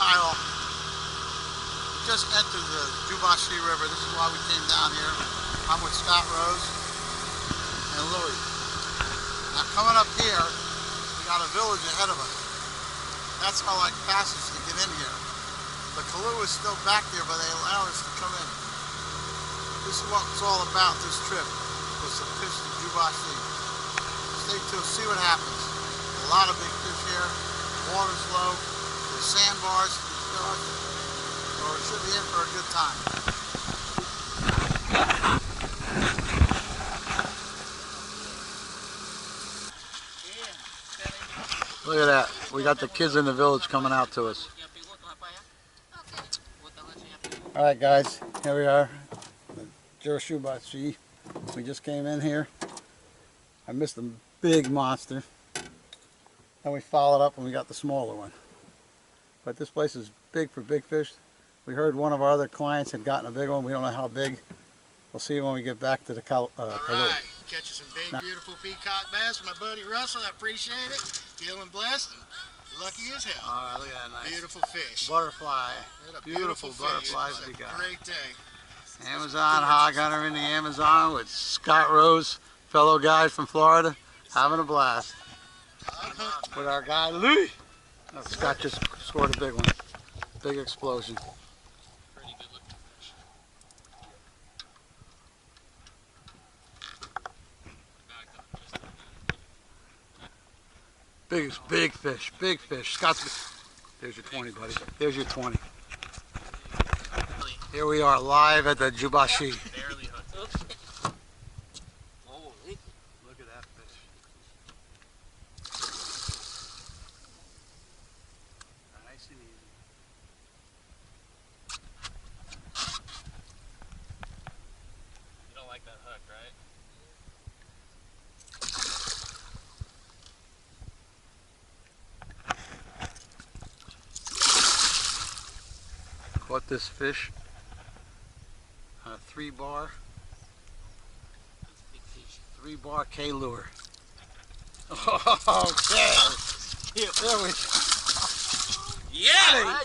Kyle. Just entered the Jurubaxi River. This is why we came down here. I'm with Scott Rose and Louie. Now coming up here, we got a village ahead of us. That's our like passage to get in here. The Kalua is still back there, but they allow us to come in. This is what it's all about, this trip, was to fish the Jurubaxi. Stay tuned, see what happens. A lot of big fish here. Water's low. There's sandbars. So we should be in for a good time. Look at that. We got the kids in the village coming out to us. Alright guys, here we are. Jurubaxi. We just came in here. I missed the big monster. Then we followed up and we got the smaller one. But this place is big for big fish. We heard one of our other clients had gotten a big one. We don't know how big. We'll see when we get back to the Kalua. Alright, catching some big, beautiful peacock bass with my buddy Russell. I appreciate it. Feeling blessed and lucky as hell. Alright, look at that nice beautiful fish. Butterfly. Beautiful butterflies we got. Great day. Amazon hog hunter in the Amazon with Scott Rose, fellow guy from Florida, having a blast. With our guy Louie. Oh, Scott just scored a big one. Big explosion. Pretty good looking fish. Big fish, big fish. Scott's. There's your 20, buddy. There's your 20. Here we are live at the Jurubaxi. Barely hooked. Holy. Look at that fish. Nice and easy. You don't like that hook, right? Caught this fish. 3-bar. 3-bar K lure. Okay. There we go. Yeah!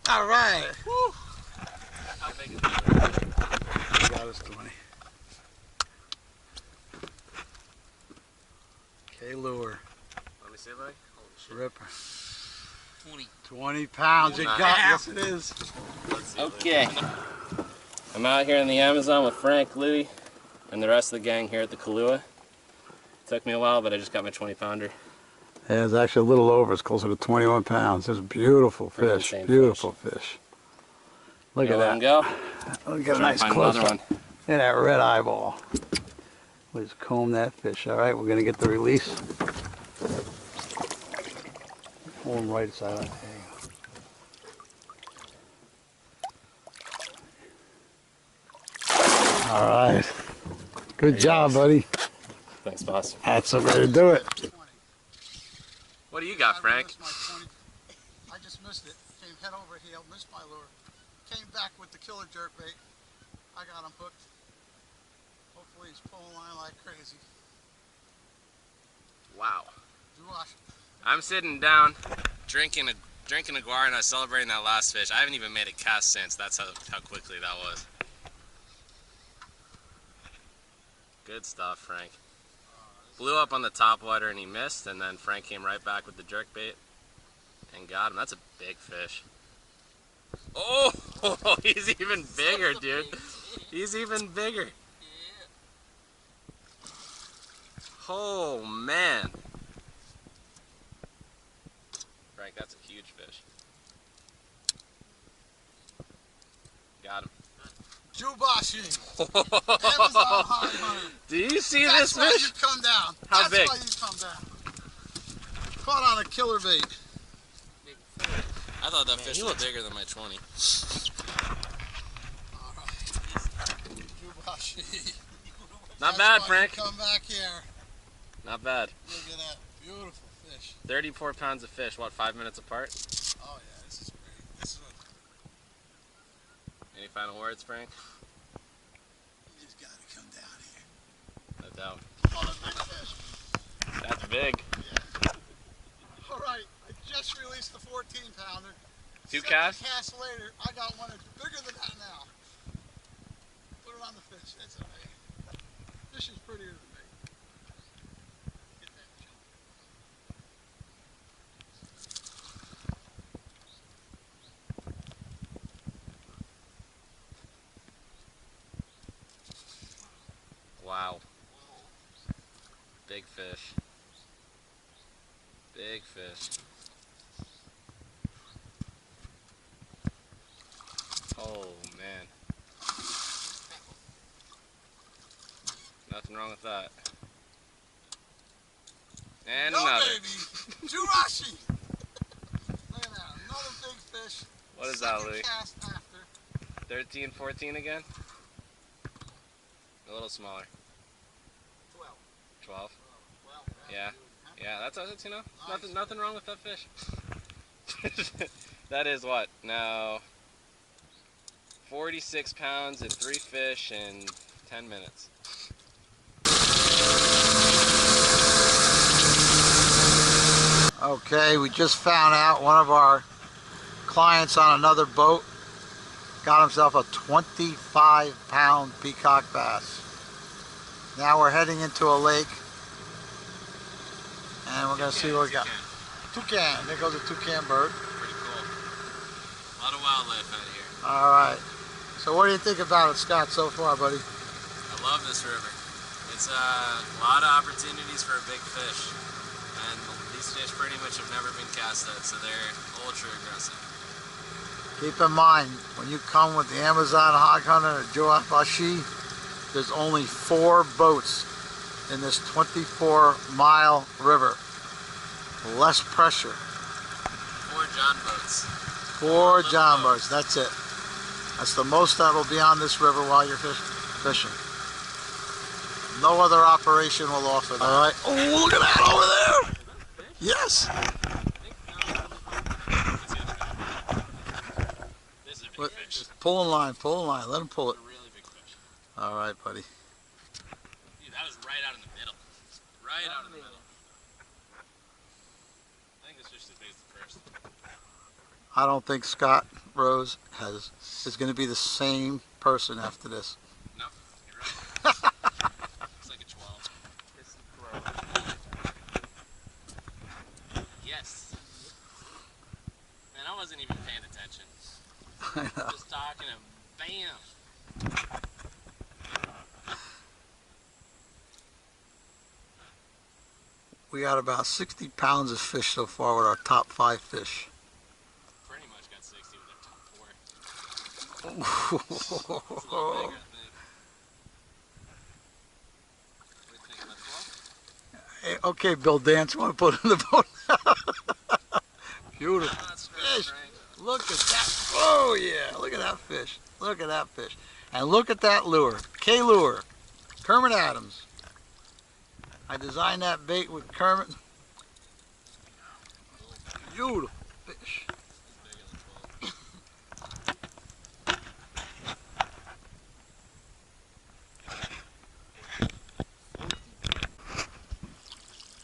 All right. Woo. How big is it? We got us 20. K lure. Let me see, buddy. Holy shit. Ripper. 20. 20 pounds. It got. Yes, it is. Okay. I'm out here in the Amazon with Frank, Louie, and the rest of the gang here at the Kalua. Took me a while, but I just got my 20-pounder. Yeah, it's actually a little over. It's closer to 21 pounds. It's a beautiful fish. Beautiful fish. Look at that. Let him go. Look at a nice close up. Look at that red eyeball. We'll just comb that fish. All right, we're going to get the release. Pull him right side up. There you go. All right. Good job, buddy. Thanks, boss. That's the way to do it. What do you got, Frank? I just missed it. Came head over heel, missed my lure. Came back with the killer jerkbait. I got him hooked. Hopefully he's pulling line like crazy. Wow. Jurubaxi. I'm sitting down, drinking a guar, and I was celebrating that last fish. I haven't even made a cast since. That's how quickly that was. Good stuff, Frank. Blew up on the top water and he missed, and then Frank came right back with the jerkbait and got him. That's a big fish. Oh, he's even bigger, dude. He's even bigger. Oh, man. Frank, that's a huge fish. Got him. Jurubaxi. Amazon hog hunter. Do you see That's this why fish? you come down. How That's big? why you come down. Caught on a killer bait. I thought that fish was bigger than my 20. All right. Jurubaxi. Not bad, Frank. Come back here. Not bad. Look at that beautiful fish. 34 pounds of fish, what, 5 minutes apart? Oh yeah, this is great. This is what Any final words, Frank? you just got to come down here. No doubt. Oh, that's a big fish. That's big. Yeah. All right, I just released the 14-pounder. 2 casts? Cast later, I got one that's bigger than that now. Put it on the fish. That's okay. Fish is prettier than me. Get that jump. Wow. Big fish. Big fish. Oh man. Nothing wrong with that. And No, another. baby. Jurubaxi. Look at that. Another big fish. What is that, Second Louis? cast after. 13, 14 again? A little smaller. 12. 12? Well, Yeah. Yeah, that's you know, Nice. nothing wrong with that fish. That is what? Now 46 pounds and 3 fish in 10 minutes. Okay, we just found out one of our clients on another boat got himself a 25-pound peacock bass. Now we're heading into a lake and we're going to see what we got. Toucan. There goes a toucan bird. Pretty cool. A lot of wildlife out here. Alright. So what do you think about it, Scott, so far, buddy? I love this river. It's a lot of opportunities for a big fish. And these fish pretty much have never been cast at, so they're ultra aggressive. Keep in mind, when you come with the Amazon hog hunter at Jurubaxi, there's only 4 boats in this 24-mile river. Less pressure. 4 John boats. 4 John boats, that's it. That's the most that will be on this river while you're fishing. No other operation will offer that. All right. Oh, look at that over there! Yes! This is a big fish. Pull in line, let him pull it. A really big fish. All right, buddy. Dude, that was right out in the middle. Right out in the middle. I think this fish is based first. I don't think Scott Rose is going to be the same person after this. No, you're right. It's like a 12. It's a 12. Yes. Man, I wasn't even paying attention. I know. Just talking and bam. We got about 60 pounds of fish so far with our top 5 fish. Pretty much got 60 with our top 4. It's a little bigger, I think. What do you think, about 12? Hey, okay, Bill Dance, want to put it in the boat? Beautiful That's fish. Frank. Look at that. Oh yeah, look at that fish. Look at that fish. And look at that lure. K-Lure. Kermit Adams. I designed that bait with Kermit. Beautiful fish.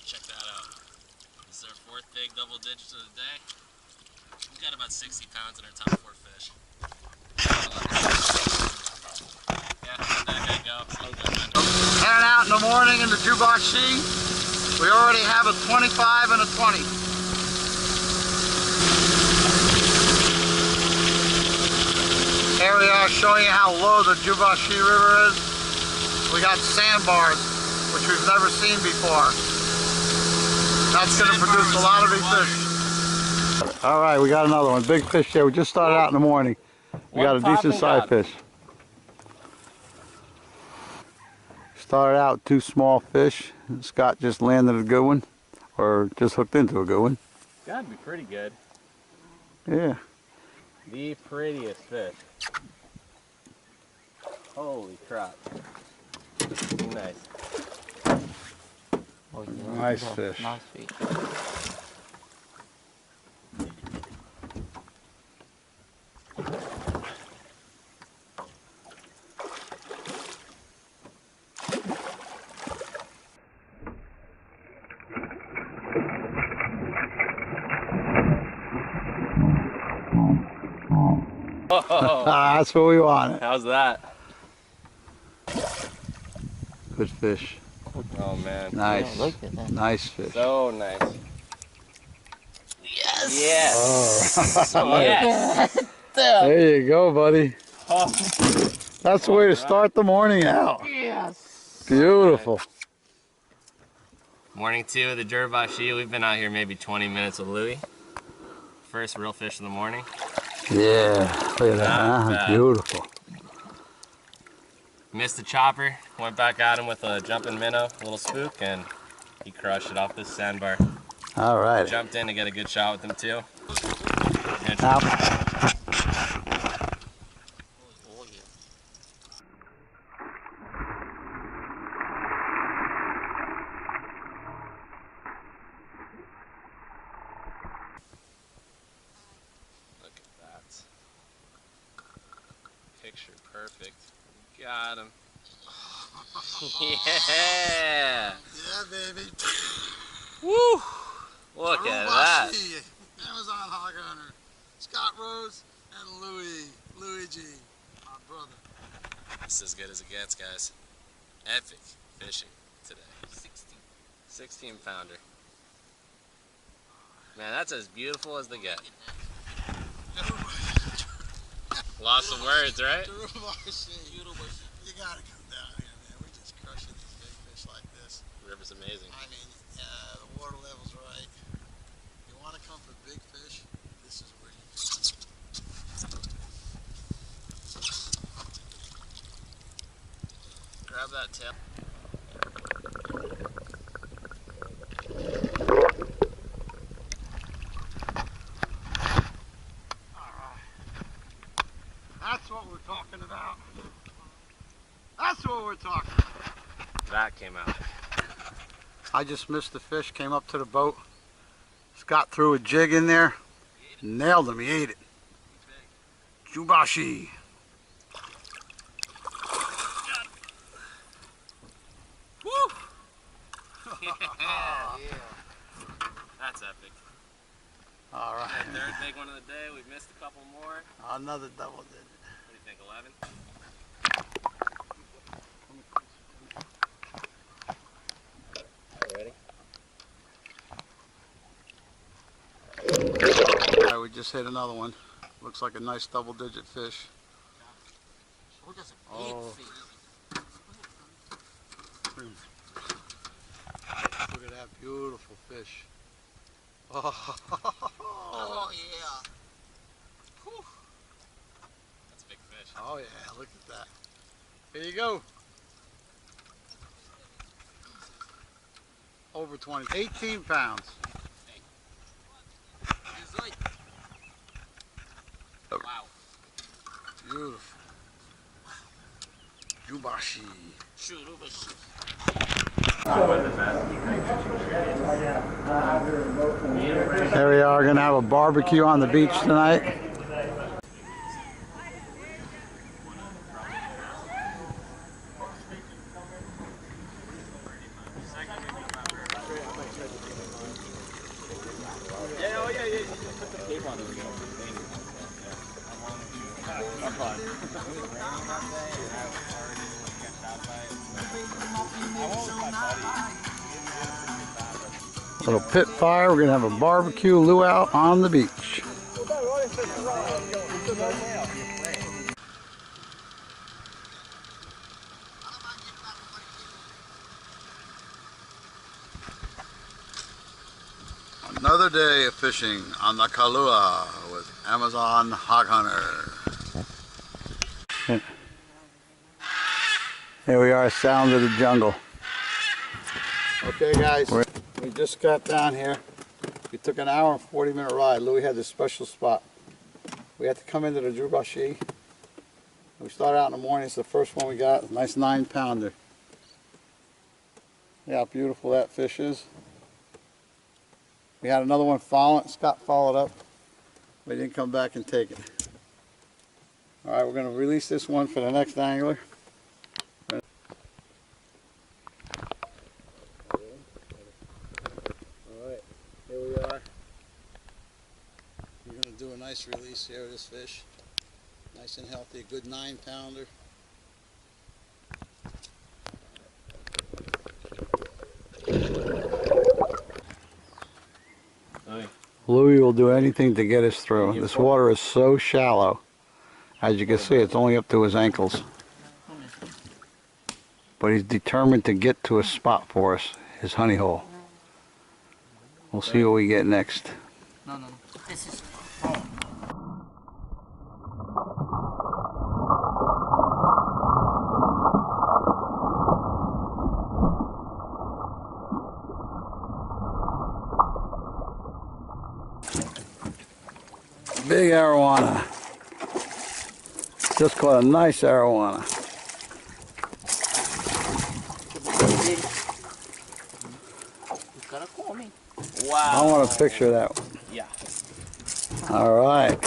Check that out. This is our 4th big double digits of the day. We've got about 60 pounds in our top 4 fish. Yeah, let that guy go. Heading out in the morning in the Jurubaxi. We already have a 25 and a 20. Here we are showing you how low the Jurubaxi River is. We got sandbars, which we've never seen before. That's going to produce a lot of big fish. All right, we got another one. Big fish here. We just started out in the morning. We got a decent sized fish. Started out 2 small fish. Scott just landed a good one, or just hooked into a good one. Gotta be pretty good. Yeah. The prettiest fish. Holy crap. Nice. Nice fish. Nice fish. That's what we wanted. How's that? Good fish. Oh man. Nice. Yeah, look at that. Nice fish. So nice. Yes! Yes! Oh. Yes! There you go, buddy. Oh. That's the way to start the morning out. Yes! Beautiful. Morning 2 of the Jurubaxi. We've been out here maybe 20 minutes with Louie. First real fish of the morning. Yeah, look at that. Not Huh? bad. Beautiful. Missed the chopper. Went back at him with a jumping minnow, a little spook, and he crushed it off this sandbar. All right. Jumped in to get a good shot with him too. Now, Look at that. Picture perfect. Got him. Yeah! yeah, baby. Woo! Look at that. Amazon Hog Hunter, Scott Rose, and Louie G, my brother. This is as good as it gets, guys. Epic fishing today. 16 pounder. Man, that's as beautiful as they get. Lost some words, right? Jurubaxi. You gotta come down here, man. We're just crushing these big fish like this. The river's amazing. I mean, the water level's right. You want to come for big fish? This is where you Grab that tail. That's what we're talking about. That's what we're talking about. That came out. I just missed the fish, came up to the boat. Scott threw a jig in there. Nailed him, he ate it. Jurubaxi. Woo! Yeah. That's epic. All right. Third big one of the day. We've missed a couple more. Another double digit. What do you think, 11? Ready? All right, we just hit another one. Looks like a nice double digit fish. Oh. Look at that beautiful fish. Oh, yeah. Whew. That's a big fish. Oh yeah, look at that. Here you go. Over 20, 18 pounds. Wow. Beautiful. Jurubaxi. There we are, gonna have a barbecue on the beach tonight. Little pit fire, we're gonna have a barbecue luau on the beach. Another day of fishing on the Kalua with Amazon Hog Hunter. Here we are, sounds of the jungle. Okay guys, we just got down here. We took an hour and 40-minute ride. Louie had this special spot. We had to come into the Jurubaxi. We started out in the morning. It's the first one we got. Nice 9-pounder. Yeah, how beautiful that fish is. We had another one following. Scott followed up. We didn't come back and take it. All right, we're going to release this one for the next angler. Here we are. We're going to do a nice release here of this fish. Nice and healthy, a good 9-pounder. Louis will do anything to get us through. This water is so shallow. As you can see, it's only up to his ankles. But he's determined to get to a spot for us, his honey hole. We'll see what we get next. No. This is Big arowana. Just caught a nice arowana. Wow. I want to picture that one. Yeah. All right.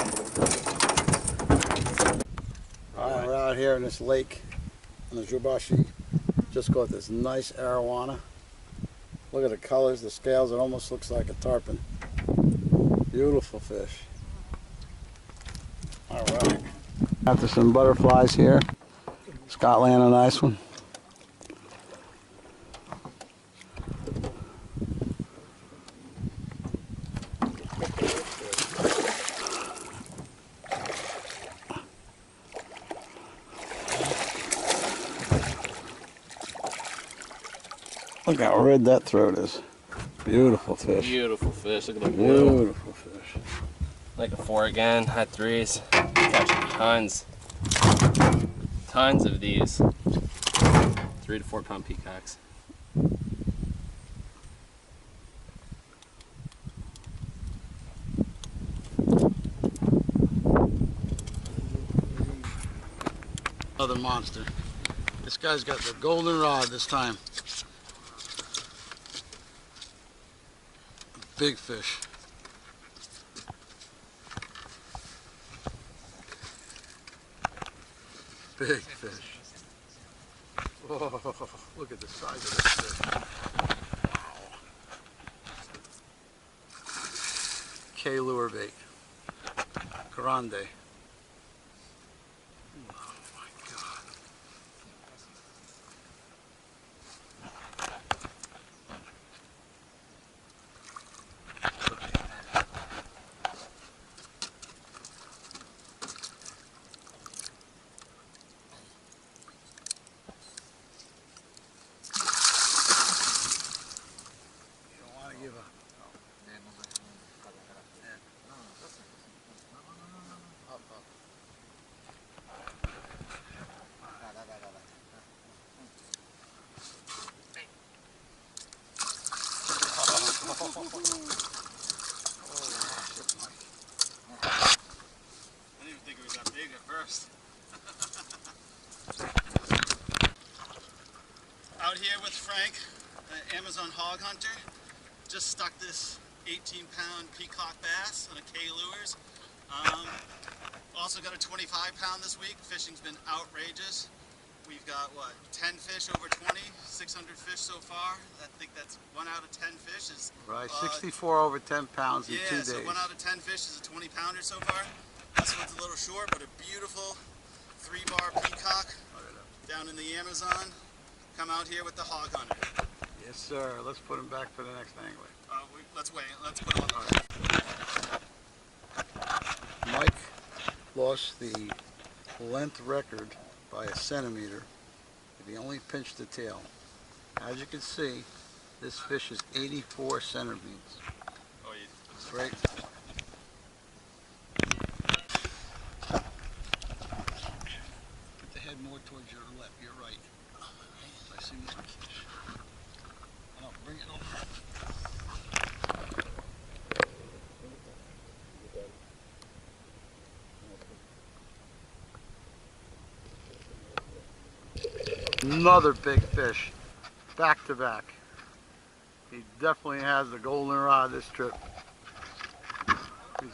We're out here in this lake on the Jurubaxi. Just caught this nice arowana. Look at the colors, the scales. It almost looks like a tarpon. Beautiful fish. All right. After some butterflies here. Scott landed a nice one. Look how red that throat is. Beautiful fish. Beautiful fish. Look at the blue. Beautiful fish. Like a 4 again. Had 3s. Catching tons of these 3 to 4 pound peacocks. Another monster. This guy's got the golden rod this time. Big fish. Big fish. Whoa, look at the size of this fish. Wow. K lure bait. Grande. Out here with Frank, the Amazon hog hunter. Just stuck this 18-pound peacock bass on a K lures. Also got a 25-pound this week. Fishing's been outrageous. We've got, what, 10 fish over 20, 600 fish so far. I think that's 1 out of 10 fish is... Right, 64 over 10 pounds in 2 days. Yeah, so 1 out of 10 fish is a 20-pounder so far. This one's a little short, but a beautiful 3-bar peacock down in the Amazon. Come out here with the hog hunter. Yes, sir. Let's put him back for the next angler. Let's wait. Let's put him on the hook. Mike lost the length record by a centimeter, but he only pinched the tail. As you can see, this fish is 84 centimeters. Oh, yeah. Great. Put the head more towards your left, your right. I see more fish. I'll bring it over. Another big fish, back to back. He definitely has the golden rod this trip. Ooh.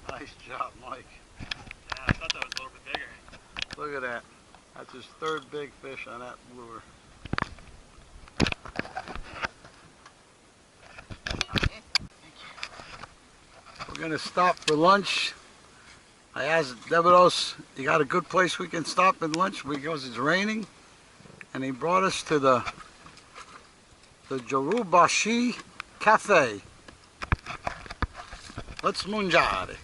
Nice job, Mike. thought that was a little bit bigger. Look at that. That's his third big fish on that lure. We're gonna stop for lunch. I asked Devados, you got a good place we can stop at lunch because it's raining? And he brought us to the Jurubaxi Cafe. Let's mangiare.